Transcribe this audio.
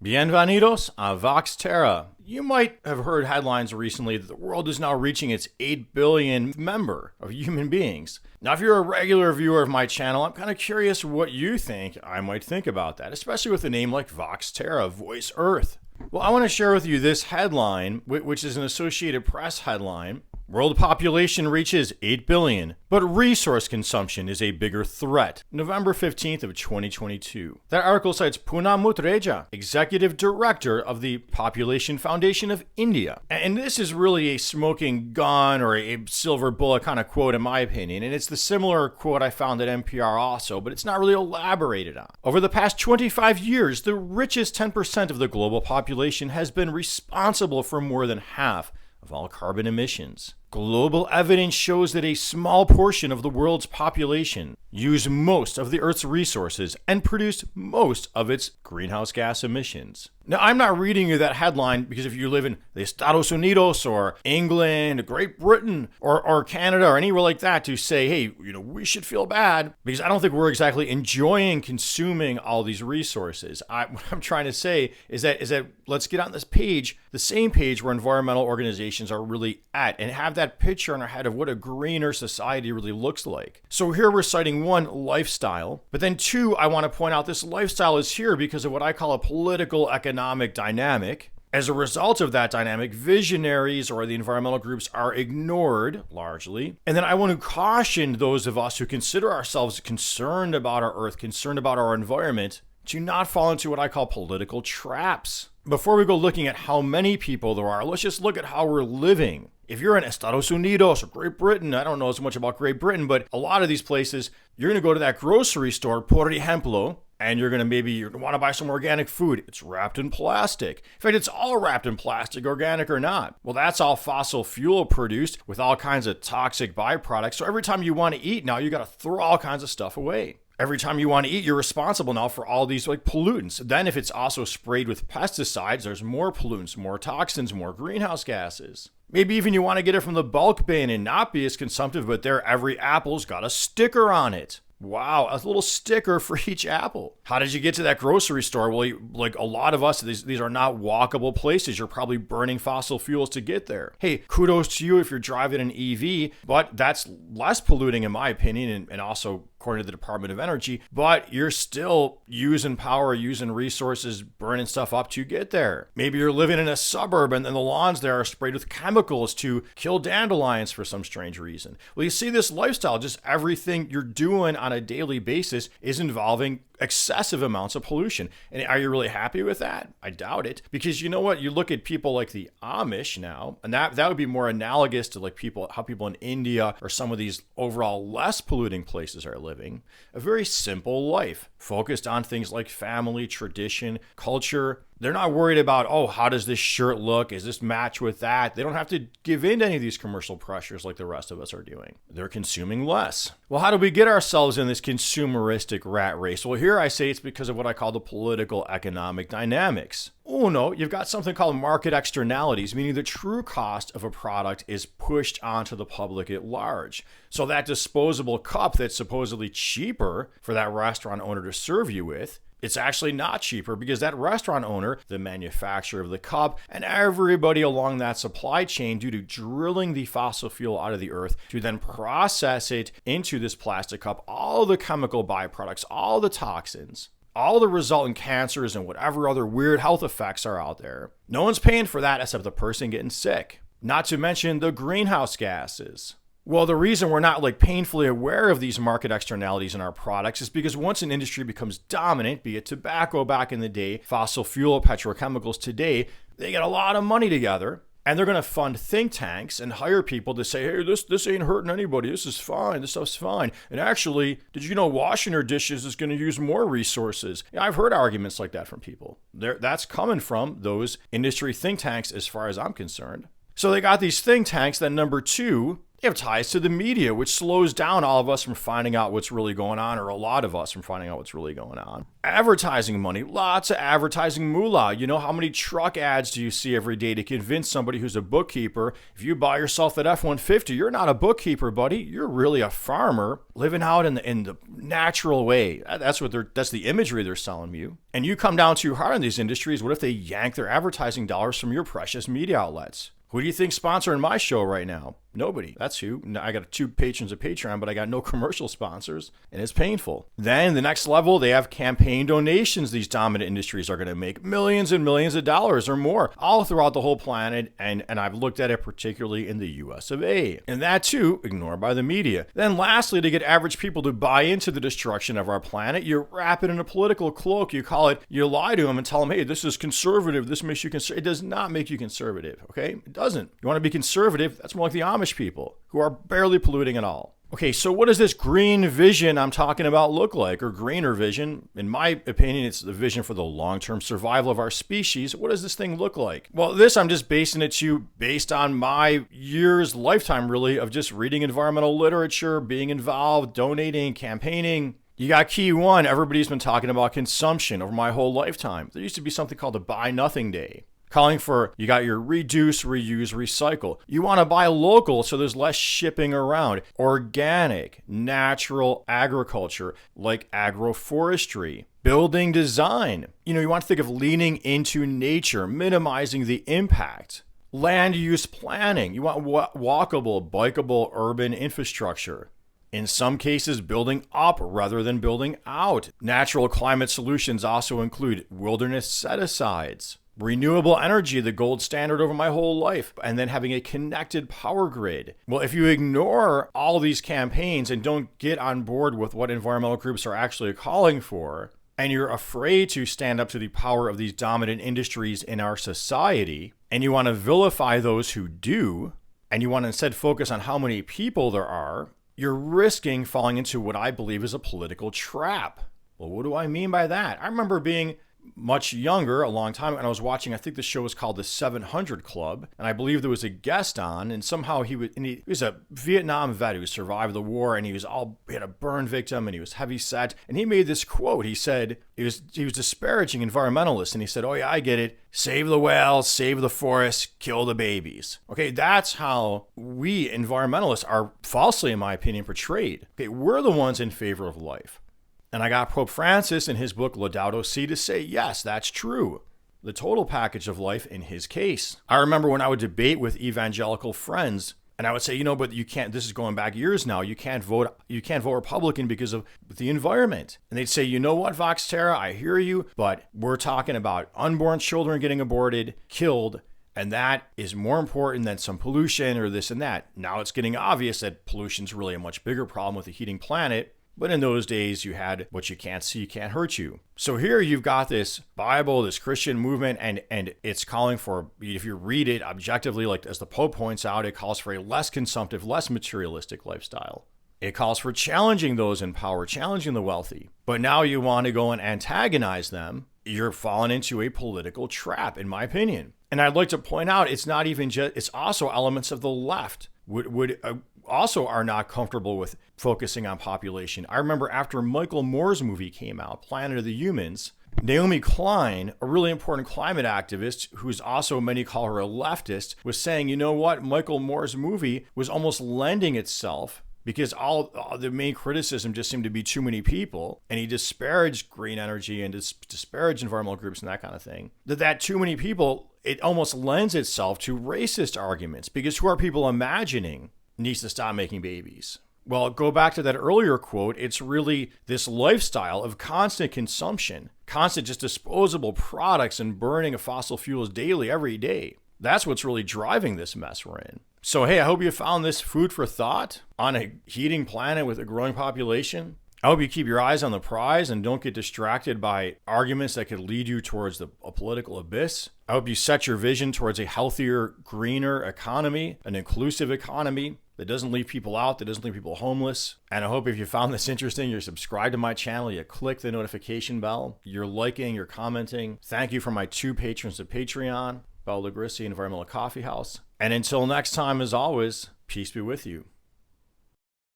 Bienvenidos a Vox Terra. You might have heard headlines recently that the world is now reaching its 8 billion member of human beings. Now, if you're a regular viewer of my channel, I'm kind of curious what you think I might think about that, especially with a name like Vox Terra, Voice Earth. Well, I want to share with you this headline, which is an Associated Press headline. World population reaches 8 billion, but resource consumption is a bigger threat. November 15th of 2022. That article cites Poonam Mutreja, executive director of the Population Foundation of India. And this is really a smoking gun or a silver bullet kind of quote in my opinion. And it's the similar quote I found at NPR also, but it's not really elaborated on. Over the past 25 years, the richest 10% of the global population has been responsible for more than half of all carbon emissions. Global evidence shows that a small portion of the world's population use most of the Earth's resources and produce most of its greenhouse gas emissions. Now, I'm not reading you that headline because if you live in the Estados Unidos or England, Great Britain, or Canada or anywhere like that to say, hey, we should feel bad, because I don't think we're exactly enjoying consuming all these resources. What I'm trying to say is that let's get on this page, the same page where environmental organizations are really at, and have that picture in our head of what a greener society really looks like. So here we're citing one, lifestyle, but then two, I want to point out this lifestyle is here because of what I call a political economic dynamic. As a result of that dynamic, visionaries or the environmental groups are ignored largely. And then I want to caution those of us who consider ourselves concerned about our earth, concerned about our environment, to not fall into what I call political traps. Before we go looking at how many people there are, let's just look at how we're living. If you're in Estados Unidos or Great Britain, I don't know as much about Great Britain, but a lot of these places, you're going to go to that grocery store, por ejemplo, and you're going to want to buy some organic food. It's wrapped in plastic. In fact, it's all wrapped in plastic, organic or not. Well, that's all fossil fuel produced with all kinds of toxic byproducts. So every time you want to eat now, you got to throw all kinds of stuff away. Every time you want to eat, you're responsible now for all these pollutants. Then if it's also sprayed with pesticides, there's more pollutants, more toxins, more greenhouse gases. Maybe even you want to get it from the bulk bin and not be as consumptive, but there every apple's got a sticker on it. Wow, a little sticker for each apple. How did you get to that grocery store? Well, like a lot of us, these are not walkable places. You're probably burning fossil fuels to get there. Hey, kudos to you if you're driving an EV, but that's less polluting in my opinion, and also according to the Department of Energy, but you're still using power, using resources, burning stuff up to get there. Maybe you're living in a suburb and the lawns there are sprayed with chemicals to kill dandelions for some strange reason. Well, you see this lifestyle, just everything you're doing on a daily basis is involving excessive amounts of pollution. And are you really happy with that? I doubt it. Because you know what? You look at people like the Amish now, and that would be more analogous to how people in India or some of these overall less polluting places are living. A very simple life, focused on things like family, tradition, culture. They're not worried about, how does this shirt look? Is this match with that? They don't have to give in to any of these commercial pressures like the rest of us are doing. They're consuming less. Well, how do we get ourselves in this consumeristic rat race? Well, here I say it's because of what I call the political economic dynamics. No, you've got something called market externalities, meaning the true cost of a product is pushed onto the public at large. So that disposable cup that's supposedly cheaper for that restaurant owner to serve you with, it's actually not cheaper because that restaurant owner, the manufacturer of the cup, and everybody along that supply chain, due to drilling the fossil fuel out of the earth to then process it into this plastic cup, all the chemical byproducts, all the toxins, all the resultant cancers and whatever other weird health effects are out there. No one's paying for that except the person getting sick. Not to mention the greenhouse gases. Well, the reason we're not painfully aware of these market externalities in our products is because once an industry becomes dominant, be it tobacco back in the day, fossil fuel, petrochemicals today, they get a lot of money together and they're going to fund think tanks and hire people to say, hey, this ain't hurting anybody. This is fine. This stuff's fine. And actually, did you know washing your dishes is going to use more resources? I've heard arguments like that from people. That's coming from those industry think tanks as far as I'm concerned. So they got these think tanks. Then number two, They have ties to the media, which slows down all of us from finding out what's really going on, or a lot of us from finding out what's really going on. Advertising money, lots of advertising moolah. You know, how many truck ads do you see every day to convince somebody who's a bookkeeper, if you buy yourself that F-150, you're not a bookkeeper, buddy. You're really a farmer living out in the natural way. That's the imagery they're selling you. And you come down too hard on these industries, what if they yank their advertising dollars from your precious media outlets? Who do you think's sponsoring my show right now? Nobody. That's who. I got 2 patrons of Patreon, but I got no commercial sponsors, and it's painful. Then the next level, they have campaign donations these dominant industries are going to make millions and millions of dollars or more all throughout the whole planet, and I've looked at it particularly in the US of A. And that too, ignored by the media. Then lastly, to get average people to buy into the destruction of our planet, you wrap it in a political cloak. You call it, you lie to them and tell them, hey, this is conservative, this makes you conservative. It does not make you conservative, okay? It doesn't. You want to be conservative, that's more like the Amish people who are barely polluting at all. Okay, so what does this green vision I'm talking about look like, or greener vision? In my opinion, it's the vision for the long-term survival of our species. What does this thing look like? Well, this I'm just basing it to based on my lifetime really of just reading environmental literature, being involved, donating, campaigning. You got key one, everybody's been talking about consumption over my whole lifetime. There used to be something called a Buy Nothing Day. Calling for, you got your reduce, reuse, recycle. You want to buy local so there's less shipping around. Organic, natural agriculture like agroforestry. Building design. You want to think of leaning into nature, minimizing the impact. Land use planning. You want walkable, bikeable urban infrastructure. In some cases, building up rather than building out. Natural climate solutions also include wilderness set-asides. Renewable energy, the gold standard over my whole life, and then having a connected power grid. Well, if you ignore all these campaigns and don't get on board with what environmental groups are actually calling for, and you're afraid to stand up to the power of these dominant industries in our society, and you want to vilify those who do, and you want to instead focus on how many people there are, you're risking falling into what I believe is a political trap. Well, what do I mean by that? I remember being much younger, a long time ago, and I was watching, I think the show was called The 700 Club, and I believe there was a guest on, and somehow he was a Vietnam vet who survived the war, and he had a burn victim, and he was heavy set, and he made this quote. He said, he was disparaging environmentalists, and he said, oh yeah, I get it. Save the whales, save the forests, kill the babies. Okay, that's how we environmentalists are falsely, in my opinion, portrayed. Okay, we're the ones in favor of life. And I got Pope Francis in his book Laudato Si to say, yes, that's true. The total package of life in his case. I remember when I would debate with evangelical friends, and I would say, but you can't, this is going back years now, you can't vote Republican because of the environment. And they'd say, you know what, Vox Terra, I hear you, but we're talking about unborn children getting aborted, killed, and that is more important than some pollution or this and that. Now it's getting obvious that pollution's really a much bigger problem with a heating planet. But in those days, you had what you can't see can't hurt you. So here you've got this Bible, this Christian movement, and it's calling for, if you read it objectively, like as the Pope points out, it calls for a less consumptive, less materialistic lifestyle. It calls for challenging those in power, challenging the wealthy. But now you want to go and antagonize them. You're falling into a political trap, in my opinion. And I'd like to point out, it's not even just, it's also elements of the left would also are not comfortable with focusing on population. I remember after Michael Moore's movie came out, Planet of the Humans, Naomi Klein, a really important climate activist who's also, many call her a leftist, was saying, you know what, Michael Moore's movie was almost lending itself, because all the main criticism just seemed to be too many people, and he disparaged green energy and disparaged environmental groups and that kind of thing, that too many people, it almost lends itself to racist arguments, because who are people imagining needs to stop making babies? Well, go back to that earlier quote. It's really this lifestyle of constant consumption, constant just disposable products and burning of fossil fuels daily, every day. That's what's really driving this mess we're in. So, hey, I hope you found this food for thought on a heating planet with a growing population. I hope you keep your eyes on the prize and don't get distracted by arguments that could lead you towards a political abyss. I hope you set your vision towards a healthier, greener economy, an inclusive economy that doesn't leave people out, that doesn't leave people homeless. And I hope if you found this interesting, you're subscribed to my channel, you click the notification bell, you're liking, you're commenting. Thank you for my 2 patrons of Patreon, Bella Grissi, Environmental Coffee House. And until next time, as always, Peace be with you.